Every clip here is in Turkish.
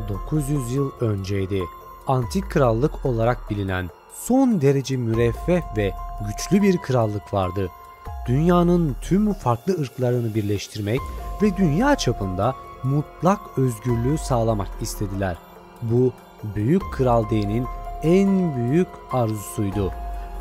900 yıl önceydi. Antik krallık olarak bilinen son derece müreffeh ve güçlü bir krallık vardı. Dünyanın tüm farklı ırklarını birleştirmek ve dünya çapında mutlak özgürlüğü sağlamak istediler. Bu büyük kral D'nin en büyük arzusuydu.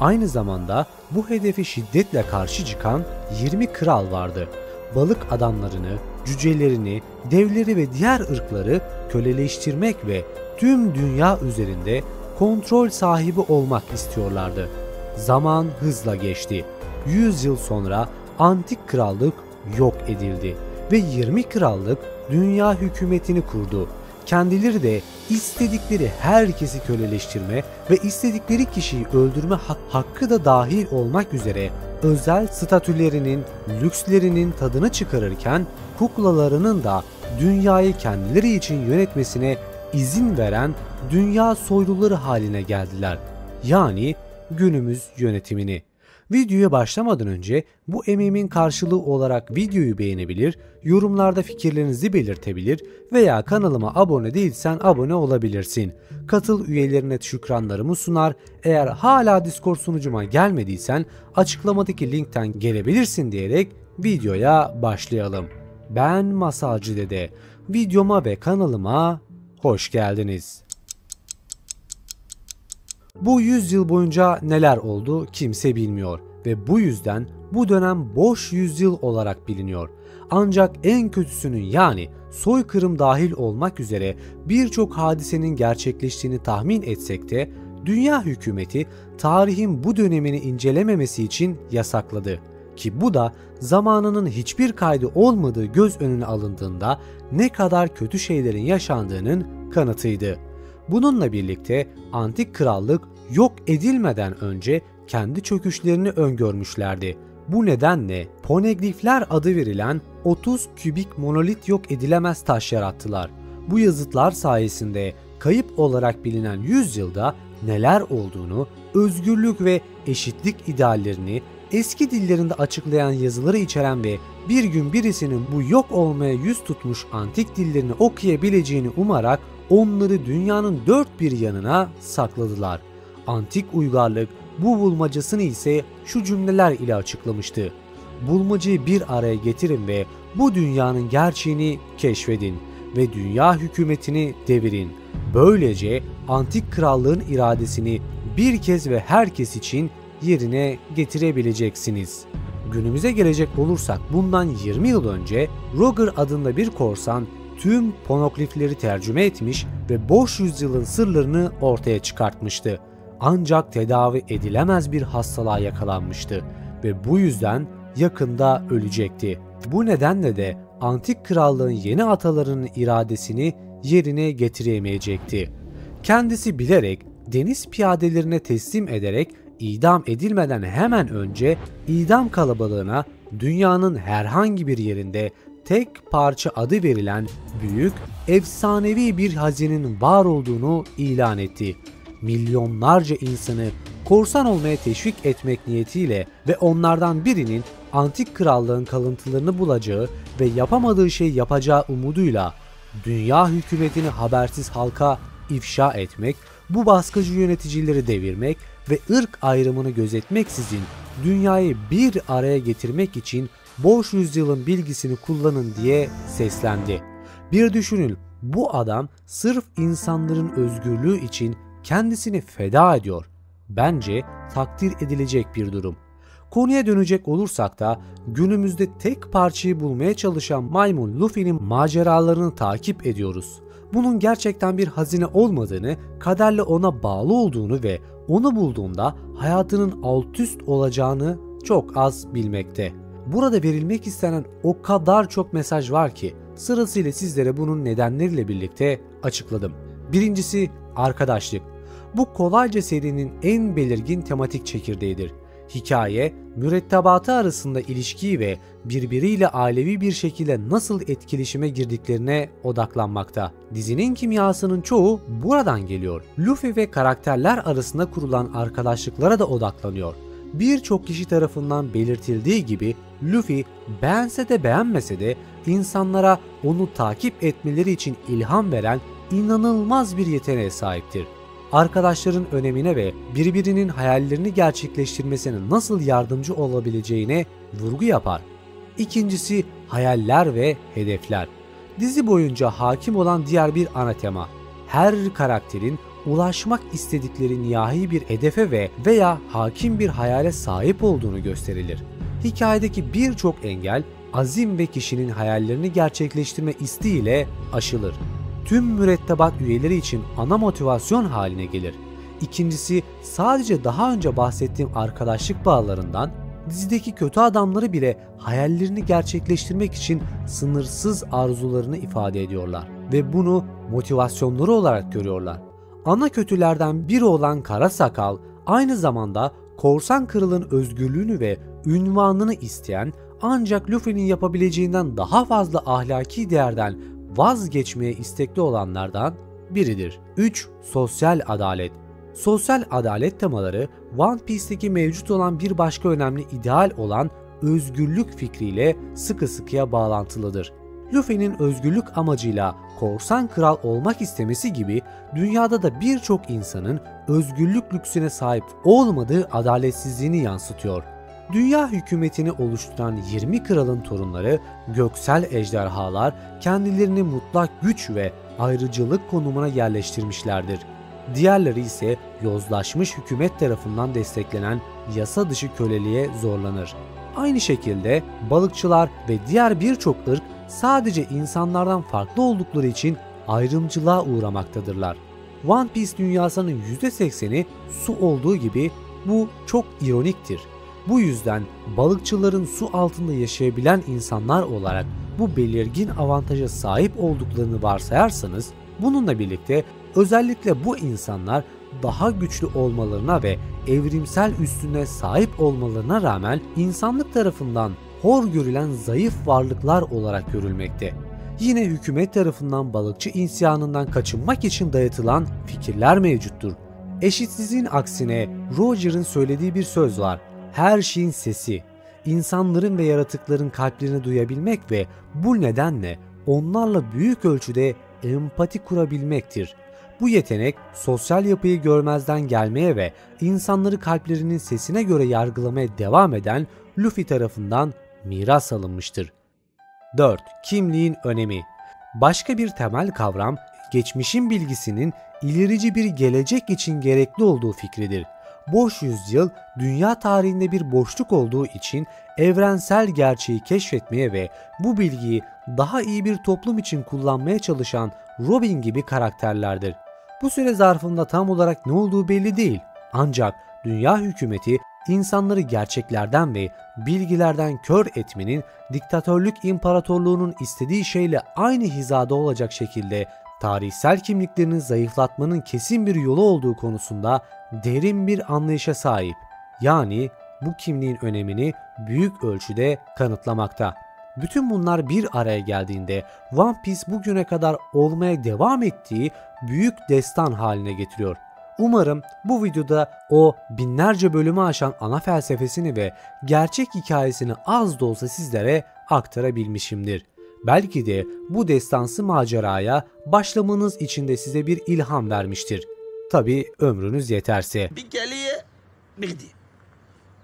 Aynı zamanda bu hedefe şiddetle karşı çıkan 20 kral vardı. Balık adamlarını, cücelerini, devleri ve diğer ırkları köleleştirmek ve tüm dünya üzerinde kontrol sahibi olmak istiyorlardı. Zaman hızla geçti. 100 yıl sonra antik krallık yok edildi ve 20 krallık dünya hükümetini kurdu. Kendileri de istedikleri herkesi köleleştirme ve istedikleri kişiyi öldürme hakkı da dahil olmak üzere özel statülerinin, lükslerinin tadını çıkarırken kuklalarının da dünyayı kendileri için yönetmesine izin veren dünya soyluları haline geldiler. Yani günümüz yönetimini. Videoya başlamadan önce bu emeğimin karşılığı olarak videoyu beğenebilir, yorumlarda fikirlerinizi belirtebilir veya kanalıma abone değilsen abone olabilirsin. Katıl üyelerine şükranlarımı sunar. Eğer hala Discord sunucuma gelmediysen açıklamadaki linkten gelebilirsin diyerek videoya başlayalım. Ben Masalcı Dede. Videoma ve kanalıma hoş geldiniz. Bu 100 yıl boyunca neler oldu kimse bilmiyor ve bu yüzden bu dönem boş yüzyıl olarak biliniyor. Ancak en kötüsünün yani soykırım dahil olmak üzere birçok hadisenin gerçekleştiğini tahmin etsek de dünya hükümeti tarihin bu dönemini incelememesi için yasakladı. Ki bu da zamanının hiçbir kaydı olmadığı göz önüne alındığında ne kadar kötü şeylerin yaşandığının kanıtıydı. Bununla birlikte antik krallık yok edilmeden önce kendi çöküşlerini öngörmüşlerdi. Bu nedenle poneglyfler adı verilen 30 kübik monolit yok edilemez taş yarattılar. Bu yazıtlar sayesinde kayıp olarak bilinen 100 yılda neler olduğunu, özgürlük ve eşitlik ideallerini eski dillerinde açıklayan yazıları içeren ve bir gün birisinin bu yok olmaya yüz tutmuş antik dillerini okuyabileceğini umarak onları dünyanın dört bir yanına sakladılar. Antik uygarlık bu bulmacasını ise şu cümleler ile açıklamıştı. Bulmacayı bir araya getirin ve bu dünyanın gerçeğini keşfedin ve dünya hükümetini devirin. Böylece antik krallığın iradesini bir kez ve herkes için yerine getirebileceksiniz. Günümüze gelecek olursak bundan 20 yıl önce Roger adında bir korsan tüm poneglyfleri tercüme etmiş ve boş yüzyılın sırlarını ortaya çıkartmıştı. Ancak tedavi edilemez bir hastalığa yakalanmıştı ve bu yüzden yakında ölecekti. Bu nedenle de antik krallığın yeni atalarının iradesini yerine getiremeyecekti. Kendisi bilerek deniz piyadelerine teslim ederek idam edilmeden hemen önce idam kalabalığına dünyanın herhangi bir yerinde tek parça adı verilen büyük, efsanevi bir hazinenin var olduğunu ilan etti. Milyonlarca insanı korsan olmaya teşvik etmek niyetiyle ve onlardan birinin antik krallığın kalıntılarını bulacağı ve yapamadığı şeyi yapacağı umuduyla dünya hükümetini habersiz halka ifşa etmek, bu baskıcı yöneticileri devirmek ve ırk ayrımını gözetmeksizin dünyayı bir araya getirmek için boş yüzyılın bilgisini kullanın diye seslendi. Bir düşünün, bu adam sırf insanların özgürlüğü için kendisini feda ediyor. Bence takdir edilecek bir durum. Konuya dönecek olursak da günümüzde tek parçayı bulmaya çalışan maymun Luffy'nin maceralarını takip ediyoruz. Bunun gerçekten bir hazine olmadığını, kaderle ona bağlı olduğunu ve onu bulduğunda hayatının alt üst olacağını çok az bilmekte. Burada verilmek istenen o kadar çok mesaj var ki sırasıyla sizlere bunun nedenleriyle birlikte açıkladım. Birincisi arkadaşlık. Bu kolayca serinin en belirgin tematik çekirdeğidir. Hikaye, mürettebatı arasında ilişkiyi ve birbiriyle ailevi bir şekilde nasıl etkileşime girdiklerine odaklanmakta. Dizinin kimyasının çoğu buradan geliyor. Luffy ve karakterler arasında kurulan arkadaşlıklara da odaklanıyor. Birçok kişi tarafından belirtildiği gibi Luffy beğense de beğenmese de insanlara onu takip etmeleri için ilham veren inanılmaz bir yeteneğe sahiptir. Arkadaşların önemine ve birbirinin hayallerini gerçekleştirmesine nasıl yardımcı olabileceğine vurgu yapar. İkincisi hayaller ve hedefler. Dizi boyunca hakim olan diğer bir ana tema. Her karakterin ulaşmak istedikleri nihai bir hedefe veya hakim bir hayale sahip olduğunu gösterilir. Hikayedeki birçok engel azim ve kişinin hayallerini gerçekleştirme isteğiyle aşılır. Tüm mürettebat üyeleri için ana motivasyon haline gelir. İkincisi sadece daha önce bahsettiğim arkadaşlık bağlarından dizideki kötü adamları bile hayallerini gerçekleştirmek için sınırsız arzularını ifade ediyorlar ve bunu motivasyonları olarak görüyorlar. Ana kötülerden biri olan Kara Sakal aynı zamanda Korsan Kral'ın özgürlüğünü ve ünvanını isteyen ancak Luffy'nin yapabileceğinden daha fazla ahlaki değerden vazgeçmeye istekli olanlardan biridir. 3. Sosyal adalet. Sosyal adalet temaları One Piece'teki mevcut olan bir başka önemli ideal olan özgürlük fikriyle sıkı sıkıya bağlantılıdır. Luffy'nin özgürlük amacıyla korsan kral olmak istemesi gibi dünyada da birçok insanın özgürlük lüksüne sahip olmadığı adaletsizliğini yansıtıyor. Dünya hükümetini oluşturan 20 kralın torunları göksel ejderhalar kendilerini mutlak güç ve ayrıcalık konumuna yerleştirmişlerdir. Diğerleri ise yozlaşmış hükümet tarafından desteklenen yasa dışı köleliğe zorlanır. Aynı şekilde balıkçılar ve diğer birçok ırk sadece insanlardan farklı oldukları için ayrımcılığa uğramaktadırlar. One Piece dünyasının %80'i su olduğu gibi bu çok ironiktir. Bu yüzden balıkçıların su altında yaşayabilen insanlar olarak bu belirgin avantaja sahip olduklarını varsayarsanız, bununla birlikte özellikle bu insanlar daha güçlü olmalarına ve evrimsel üstüne sahip olmalarına rağmen insanlık tarafından hor görülen zayıf varlıklar olarak görülmekte. Yine hükümet tarafından balıkçı isyanından kaçınmak için dayatılan fikirler mevcuttur. Eşitsizliğin aksine Roger'ın söylediği bir söz var. Her şeyin sesi, insanların ve yaratıkların kalplerini duyabilmek ve bu nedenle onlarla büyük ölçüde empati kurabilmektir. Bu yetenek sosyal yapıyı görmezden gelmeye ve insanları kalplerinin sesine göre yargılamaya devam eden Luffy tarafından miras alınmıştır. 4. Kimliğin önemi. Başka bir temel kavram, geçmişin bilgisinin ilerici bir gelecek için gerekli olduğu fikridir. Boş yüzyıl, dünya tarihinde bir boşluk olduğu için evrensel gerçeği keşfetmeye ve bu bilgiyi daha iyi bir toplum için kullanmaya çalışan Robin gibi karakterlerdir. Bu süre zarfında tam olarak ne olduğu belli değil. Ancak dünya hükümeti insanları gerçeklerden ve bilgilerden kör etmenin diktatörlük imparatorluğunun istediği şeyle aynı hizada olacak şekilde tarihsel kimliklerini zayıflatmanın kesin bir yolu olduğu konusunda derin bir anlayışa sahip. Yani bu kimliğin önemini büyük ölçüde kanıtlamakta. Bütün bunlar bir araya geldiğinde One Piece bugüne kadar olmaya devam ettiği büyük destan haline getiriyor. Umarım bu videoda o binlerce bölümü aşan ana felsefesini ve gerçek hikayesini az da olsa sizlere aktarabilmişimdir. Belki de bu destansı maceraya başlamanız için de size bir ilham vermiştir. Tabii ömrünüz yeterse. Bir geliye bir gideyim.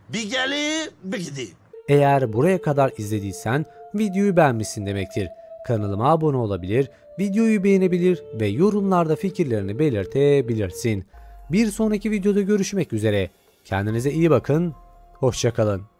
Bir geliye bir gideyim. Eğer buraya kadar izlediysen videoyu beğenmişsin demektir. Kanalıma abone olabilir, videoyu beğenebilir ve yorumlarda fikirlerini belirtebilirsin. Bir sonraki videoda görüşmek üzere. Kendinize iyi bakın, hoşça kalın.